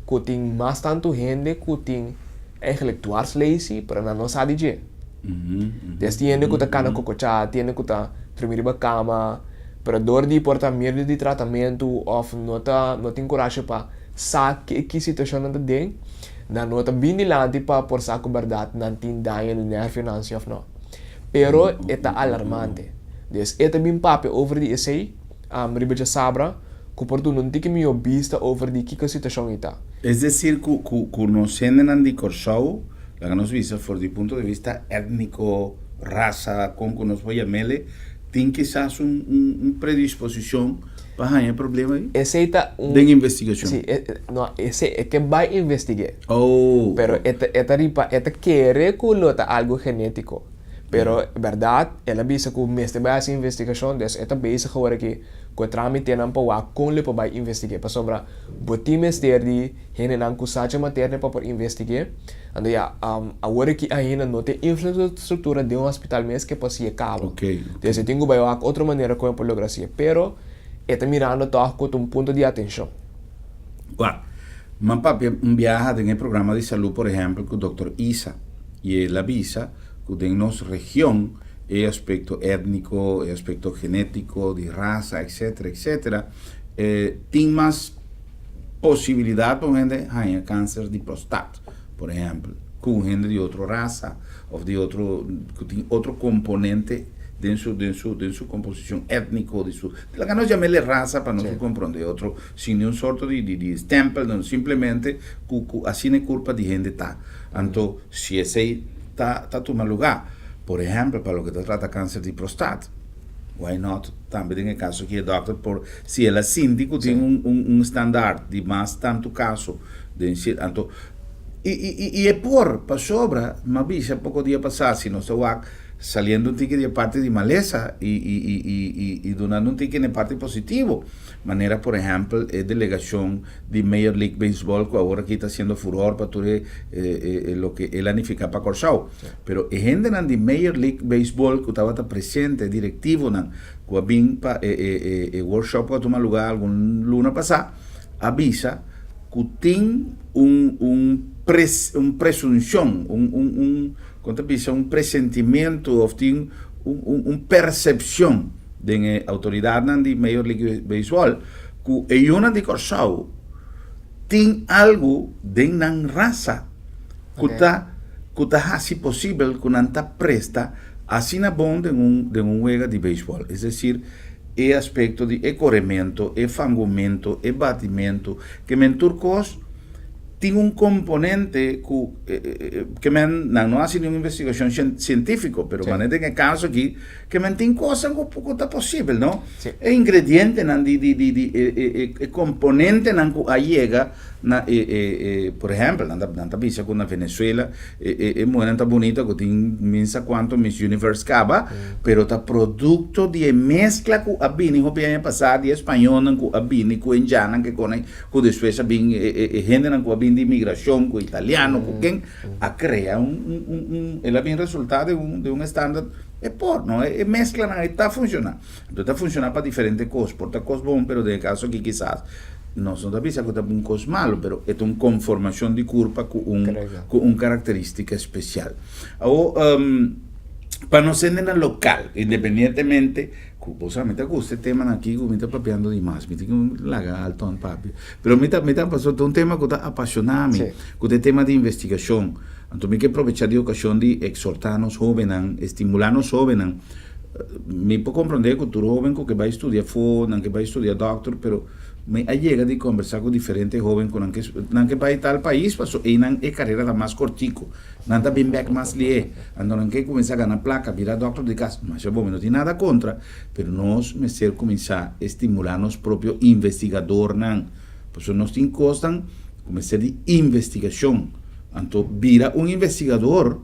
que tem mais tanto gente que tem eigenlijk dwarslesie, para não sabe de. Então, tem gente que tá cana cocochá, tem gente que tá dormir na cama, para dor de porta medo de tratamento, ou não tem coragem para sabe que situação não tem, não está bem dilante para por saco verdade, não tem daño no nervo financeiro não. Pero é alarmante. Dus é também papel over die essay, ribeja sabra, que por tu não tem que me vista over die que situação está. Es decir, que nos tienen de Corsau, la que nos visa, por el punto de vista étnico, raza, como que nos voy a llamarle, tiene quizás una predisposición para el problema aí? Esse está de investigação. Sim, não, esse é que vai investigar. Oh. Pero esta quer que algo genético. Pero, verdade, ela bisa que o mestre vai essa investigação, des esta bezig agora que o trâmite não pode com ele para investigar, para sobre o time de gente não cusacha matéria para investigar, então já agora que ainda não tem infraestrutura de hospital mesmo que possa ir cabo. Então eu tenho que vai outra maneira com a poligrafia, pero está mirando todo com ponto de atenção. Claro. Man papi viaja en el programa de salud, por ejemplo, con el Dr. Isa, y él avisa que en nuestra región el aspecto étnico, el aspecto genético, de raza, etcétera, etcétera, tiene más posibilidad por gente de cáncer de próstata, por ejemplo, con gente de otra raza o de otro componente de su composición étnico, de la que nos llamémosle raza para no se comprender otro, sin un sorto de stempel, no, simplemente así no es culpa de gente está. Entonces, si ese está tomando lugar, por ejemplo, para lo que te trata cáncer de próstata, why not? También en el caso que el doctor, si el síndico tiene un estándar de más tanto caso, entonces, y es para sobra, más bien, poco día pasado, si no se va saliendo un ticket de parte de maleza y donando un ticket de parte positivo. Manera, por ejemplo, delegación de Major League Baseball, que ahora aquí está haciendo furor para todo lo que él anifica para Corsao. Pero gente de Major League Baseball que estaba presente, directivo, que había para workshop que toma lugar algún luna pasada, avisa que tiene un presunción, un presentimiento, una percepción de la autoridad de Major League Baseball que ellos de Corsao tienen algo de una raza que está así posible, que no está presta así na bom de un juego de béisbol. Es decir, el aspecto de corrimiento, el fangumento, el batimiento, que en turcos tiene un componente que no hace ninguna investigación científica, pero en el caso aquí, que tiene cosas que poco está posible, ¿no? Sí. El ingrediente, el componente que llega, por ejemplo, nanta pisa con Venezuela, es muy bonita, que tiene minsa cuánto Miss Universe caba, pero está producto de mezcla que abini, que viene pasar de español, que abini, que indiana, que después abini, gente que de inmigración, con italiano, con quien a crear el resultado de un estándar es ¿no? Es mezcla, está funcionando. Entonces está funcionando para diferentes cosas, por cosas buenas, pero en el caso aquí quizás no son que es un cosa malo, pero es una conformación de curva con una característica especial. Ahora, para no ser en el local, independientemente, solamente que este tema aquí, me está papeando demais, me tengo que lagar alto, papi. Pero me está pasando un tema que está apasionado, que es el tema de investigación. Entonces, me quiero aprovechar de ocasión de exhortar a los jóvenes, estimular a los jóvenes. Me puedo comprender que tú joven que va a estudiar que va a estudiar doctor, pero me llega de conversar con diferentes jóvenes que va a ir al país, y es carrera más cortico, no bien back más lie, no que comienza a ganar placa, virar doctor de casa, no tiene nada contra, pero nos me ser comenzar a estimular los propios investigadores, pues nos tienen costan comenzar de investigación, entonces vira un investigador,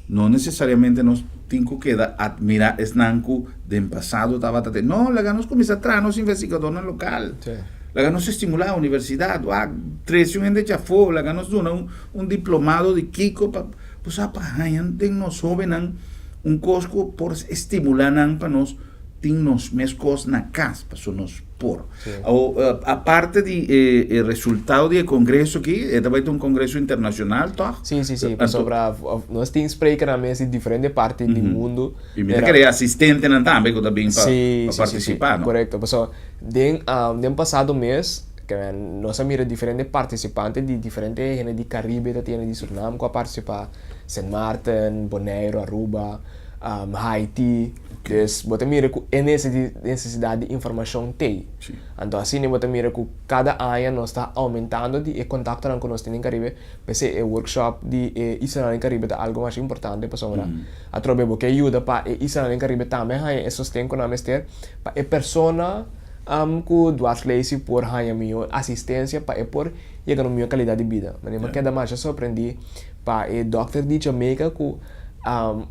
no necesariamente nos tengo que admirar esnanco del pasado, no, la ganamos comienza a traer los investigadores local. Sí. La ganamos estimular a la universidad, tres gente ya fue, la ganamos un diplomado de Kiko, pues nos jóvenes un cosco por estimular para nos mes cosas na casa, para nos por. Sí. Aparte de resultado del congreso aquí, también un congreso internacional, ¿no? Sí, sobre nós temos sprekers de diferentes partes do mundo. E me querer assistente também para participar, ¿no? Correcto. Então, no passado mês, que nós mira diferentes participantes de diferentes gente de Caribe, que tem de Suriname, que participar, Saint Martin, Bonaire, Aruba, Haiti. Dus você mira que é necessidade de informação tem. Então assim você mira que cada ano nós está aumentando de contato com nós em Caribe, porque o workshop de Israel em Caribe é algo mais importante para sobre a trobe que ajuda para Israel em Caribe também é sustento com a mestre para a persona que duas leis por a minha assistência para por chegar a minha qualidade de vida. Mas eu quero mais surpreendi para o doctor de Jamaica que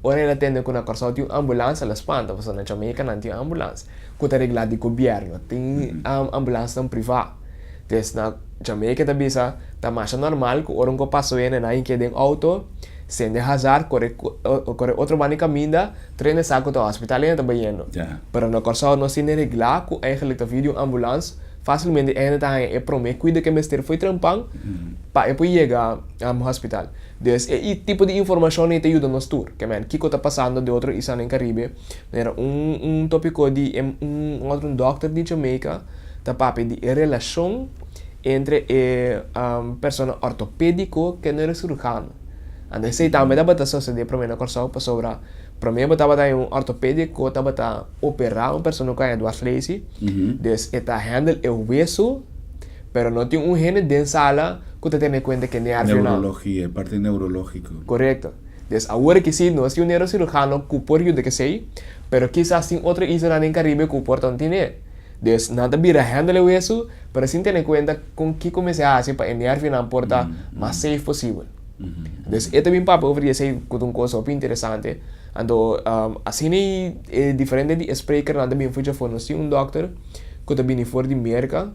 ora ela atende com a corção de ambulância, ela espanta, você na Jamaica não tem ambulância, que está regulado de governo, tem ambulância privada. Então, na Jamaica também está mais normal, que ora que passa na em que tem auto, sem hazard, corre outro banho caminha, treina saco do hospital e está bem. Pero na corção não se regular, que eigenlijk de vídeo ambulância, facilmente ainda promete cuida que o mestre foi trampang para depois chegar ao hospital. Então, esse tipo de informação te ajuda nos tour. Que man, que está passando de outro isla no Caribe, era tópico de outro doctor de Jamaica, da papi de relação entre persona ortopédico que não é cirurgiano. Anda sei também da bata de primeira corção para sobre primeiro bata ortopédico bata operar persona que é duas leis. Des eta handle o hueso, pero no tem gene de sala que te tem conta que nem neurologia, parte neurológica. Correcto. Des agora que sim, não é um neurocirurgiano que por de que sei, pero quizás tem outra isla no Caribe que por tanto tem. Des nada vira handle o hueso, pero sim tem conta com que começar a fazer para enviar final porta mais safe possível. Des é também papo over esse com uma coisa bem interessante. Ando assim é diferente de spreker nada bem foi já foi um doctor que também foi de América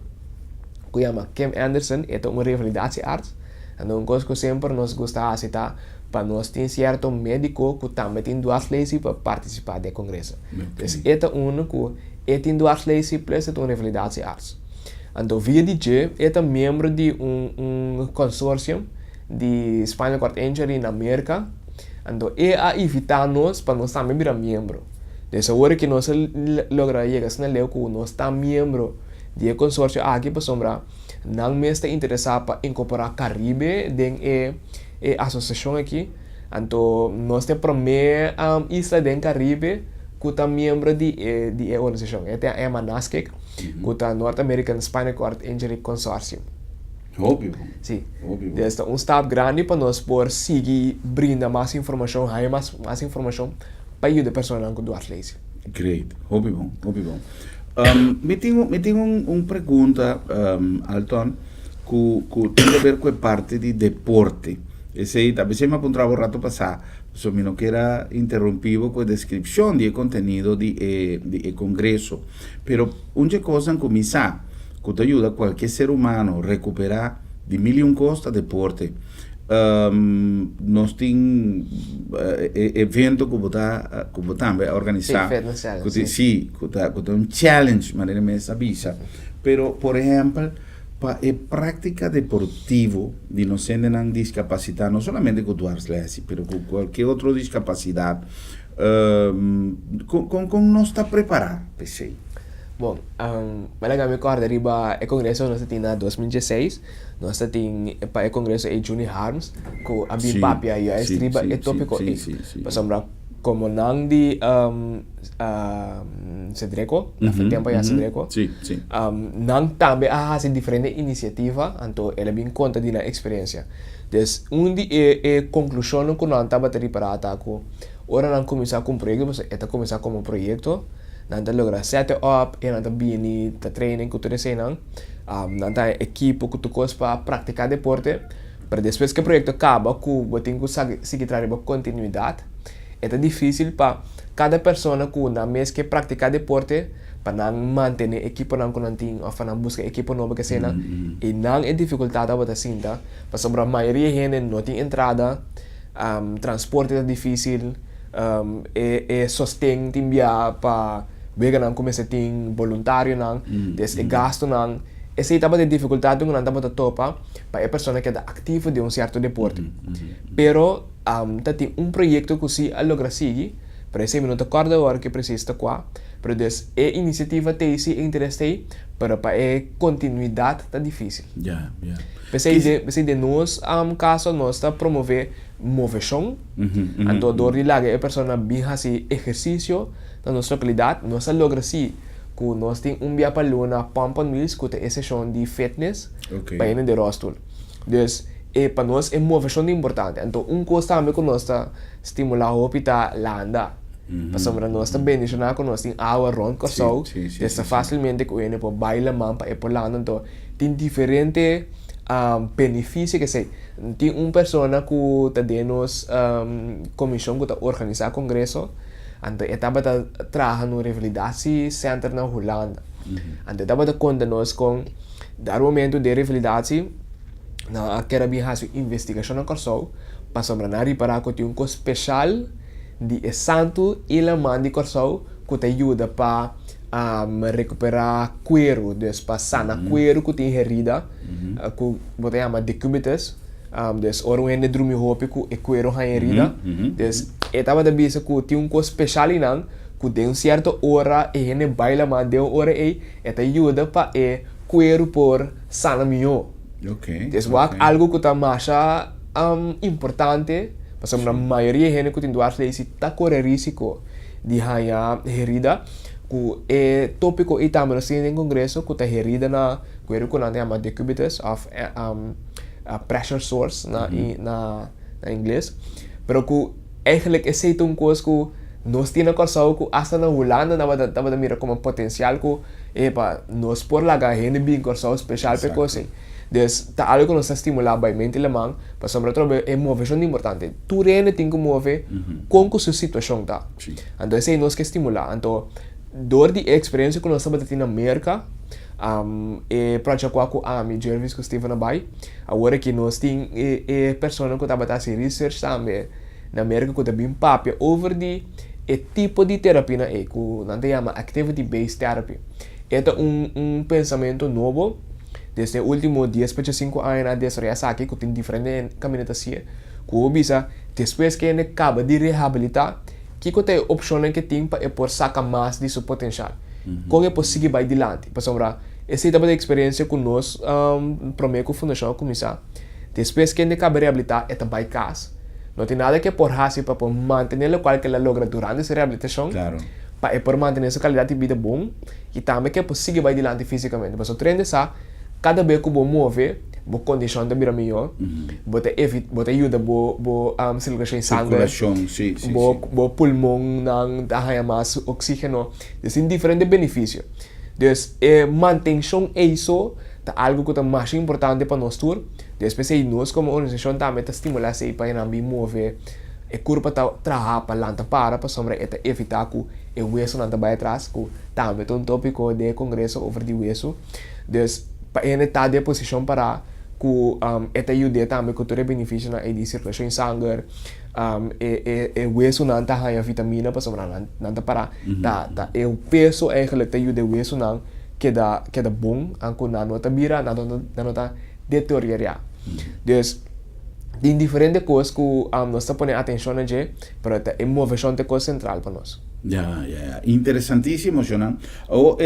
que chama Kim Anderson é um revalidatiearts. Ando coisa que sempre nos gosta de citar para nós ter certo médico que também tem duas leis para participar do congresso. Des é que tem duas leis plus é revalidatiearts. Ando via DJ é membro de consórcio de Spinal Cord Injury na América. Então, a evitar-nos para nós também virar membro. Dessa hora que nós logramos chegar a leu que nós estamos membro do consórcio aqui para sombra, não me está interessado para incorporar Caribe em a associação aqui. Então, nós temos a primeira isla do Caribe que está membro de organização. Esta é a NASCIC, que é North American Spinal Cord Injury Consortium. Óbvio. Sim. Desta step grande para nós por seguir brindar mais informação, mais informação para ajudar a pessoa com duas leis. Great. Óbvio bom. Me tenho uma pergunta, Alton, que tem a ver com a parte de deporte. Esse aí, talvez eu me apontava o rato passado, só me não quero interromper com a descrição do conteúdo do congresso. Pero uma coisa que começar que te ajuda qualquer ser humano a recuperar de mil e um coisas deporte. Nós temos evento que você organizar. Sim, que um challenge, maneira mais sabisa. Pero, por exemplo, para a prática deportiva de nós sendo discapacidade, não somente com duas leis, mas com qualquer outra discapacidade, como nós está preparado, pensei. Bom, malaga me corda riba o congresso nós tinha 2016, nós tinha para o congresso e Juni Harms com a bim papia e a riba é tópico para sombra como não de Cedreco, na tempo já Cedreco. Não também a fazer diferente iniciativa, então ela bem conta de na experiência. Então, conclusão que não estava preparada com ora não começar com projeto, está começar como projeto. Nanta logra set up e nanta bini ta training que tu desenham nanta equipo que tu cos para praticar deporte para depois que o projeto acaba que você tem que seguir trabalhando continuidade é difícil para cada pessoa que na mês que praticar deporte para não manter equipo não que não tem ou para não buscar equipo novo que seja e não é dificuldade para sinta para sobre a maioria gente não tem entrada transporte é difícil sostém tem via para Bega não começa a ter voluntário não, desse gasto não, essa etapa de dificuldade não estamos a topa para a pessoa que é ativa de certo deporte. Pero tem projeto que se logra seguir, para esse minuto acorda agora que precisa qua, pero des iniciativa tem se interesse, pero para a continuidade está difícil. Pensei de nós caso nós está promover moveção, então dor de lá a pessoa bem faz exercício na nossa localidade, nós logra se que nós tem via para luna pump on wheels que é sessão de fitness para ir de rostul. Então para nós é moveção importante. Então coisa também que nós está estimular o pita landa. Para nós também mencionar que nós tem água rond corção, dessa facilmente que o ene por baila man para por landa. Então tem diferente benefício que sei. Tem uma pessoa que tá denos comissão que tá organizar congresso, então estava trabalhando no Revalidatie Center na Holanda. Então estava conta-nos com dar momento de revalidatie na quero bem fazer investigação na corso, para sobrar para que tenha um coisa especial de santo e la mandi corso que te ajuda para recuperar cuero, dus para sanar cuero que tem herida, que você chama decubitus, dus ora ende drumi hope que e cuero ha herida, dus estava da bisa que tem um coisa especial inang que de certa hora e ene baila mande hora e te ajuda para e cuero por sanar melhor. Okay. Dus algo que tá mais importante, para a maioria gente que tem duas leis tá correr risco de ganhar herida, que é tópico e também assim em congresso que tá herida na cuero que não tem uma decubitus of pressure source na inglês, pero que eigenlijk é um coisa que nós temos corso que hasta na Holanda tava mira como potencial que para nós por lá gente bem corso especial para coisa. Dus tá algo que nos estimula bem mente alemão, para sobre outra é movição importante. Tu rene tem que mover com que sua situação tá. Então isso nós que estimular. Então dor de experiência que nós estamos tendo na América, e projeto com a mi Jervis que estive na Bahia, agora que nós tem pessoa que estava fazendo research também na América que também papia over de tipo de terapia que não tem chama activity based therapy. É pensamento novo. Desde os últimos 10 para 5 anos, desde essa aqui, que tem diferentes caminhos assim, que o bisa, depois que ele acaba de reabilitar, que tem opções que tem para por sacar mais de seu potencial. Como é possível ir adiante? Por exemplo, essa é a experiência que nós, prometo, a fundação começar. Depois que ele acaba de reabilitar, é também casa. Não tem nada que por fazer para manter o qual que ele logra durante essa reabilitação. Claro. Para por manter essa qualidade de vida bom, e também que é possível ir adiante fisicamente. Mas o treino é cada vez que você move, a condição de vida melhor, você ajuda a circulação de sangue, o pulmão não dá mais oxígeno, tem diferentes benefícios. Então, manutenção é isso, é algo que é mais importante para nós todos. Depois, nós como organização também estimulamos para não mover a curva trabalhar para lá para evitar que o hueso não vá atrás, que também é um tópico de congresso sobre o hueso. Ele está à posição para que esta ajuda também que todo benefício na circulação de sangue, o hueso não está ganhando vitamina para sobrar não está para o peso eigenlijk ajuda o hueso não que dá bom, anco não está vira não está deteriorar. Então tem diferentes coisas que nós estamos ponendo atenção na gente, para a movição de coisa central para nós. Interessantíssimo, Jonan. O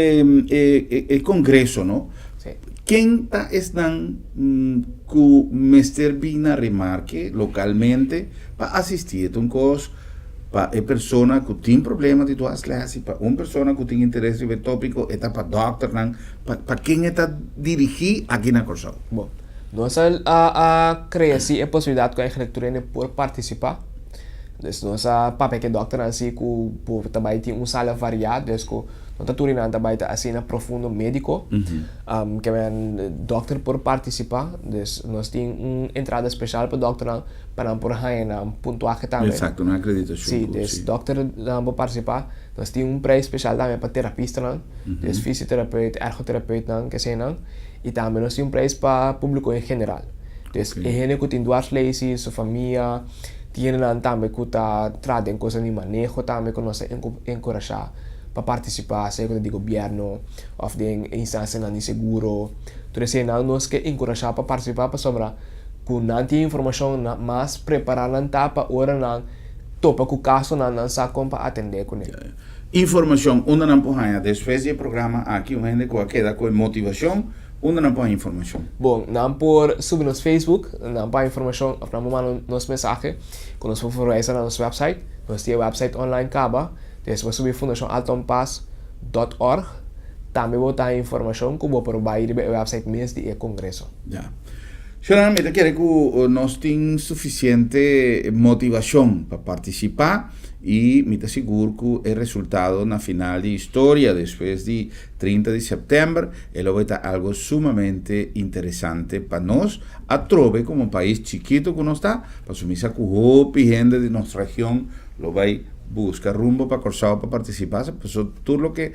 congresso, não? Sim. Quem estão que mestre bina remarque localmente para assistir a um curso para a pessoa que tem problema de duas classes, para uma pessoa que tem interesse em tópico, é para doctor, para quem está dirigido aqui na curso. Bom, nós criamos a possibilidade que a leitura por participar. Então, nós papel que doctor assim que também tem uma sala variada, então nós estamos também assim na profundo médico, que é doctor por participar, então nós temos uma entrada especial para doctor para por ganhar pontuagem também. Exato, não acredito. Sim, então doctor para participar, nós temos preço especial também para terapista, então fisioterapeuta, ergoterapeuta, que sei não, e também nós temos preço para público em geral. Então, a gente que tem duas leis, sua família, tiene também que está trazendo coisas de manejo também que nós encorajar para participar, seja de governo ou de instância de seguro. Então, nós que encorajar para participar para sobrar que não tem informação mais preparada para hora não topa que o caso não sabe como atender com ele. Informação, onde não põe depois do programa aqui, o gente que queda com motivação. Onde não põe informação? Bom, não por subir no Facebook, não põe informação, ou não mandar nos mensagens, que nós vamos fazer no nosso website. Nós temos o website online caba, depois subir fundacionaltonpass.org. Também vou dar informação que vou provar no website mesmo do congresso. Jonan, eu quero que nós tenhamos suficiente motivação para participar e me seguro que o resultado na final de história, depois de 30 de setembro, ele vai estar algo sumamente interessante para nós, a trove como um país chiquito que nós está, para assumir essa gente de nossa região, lo vai busca rumbo para Corsao para participar, pues todo lo que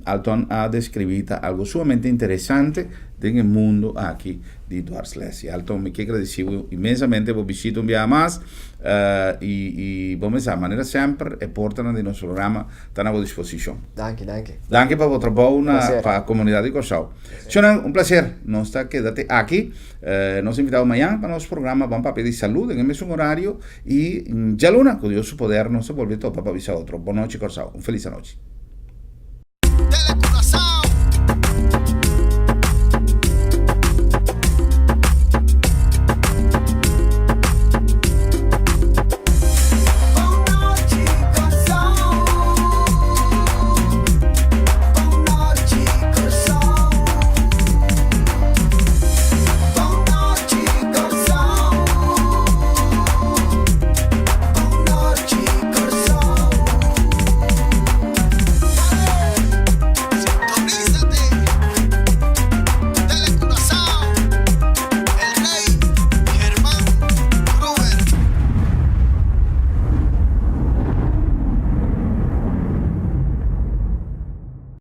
Alton ha descrito, algo sumamente interesante en el mundo aquí de Dwarslesia. Alton, me quiero agradecido inmensamente por visitar un día más y vamos a manera siempre e portano de nuestro programa están a vostra disposición. Danke. Danke para vuestro apoyo para la comunidad de Corsao. Señor, un placer. Nos está quédate aquí. Nos invitamos mañana para nuestro programa. Vamos a pedir salud en el mismo horario y ya luna, con Dios su poder, no se vuelve todo para avisar a otro. Buenas noches, Corsao. Un feliz noche.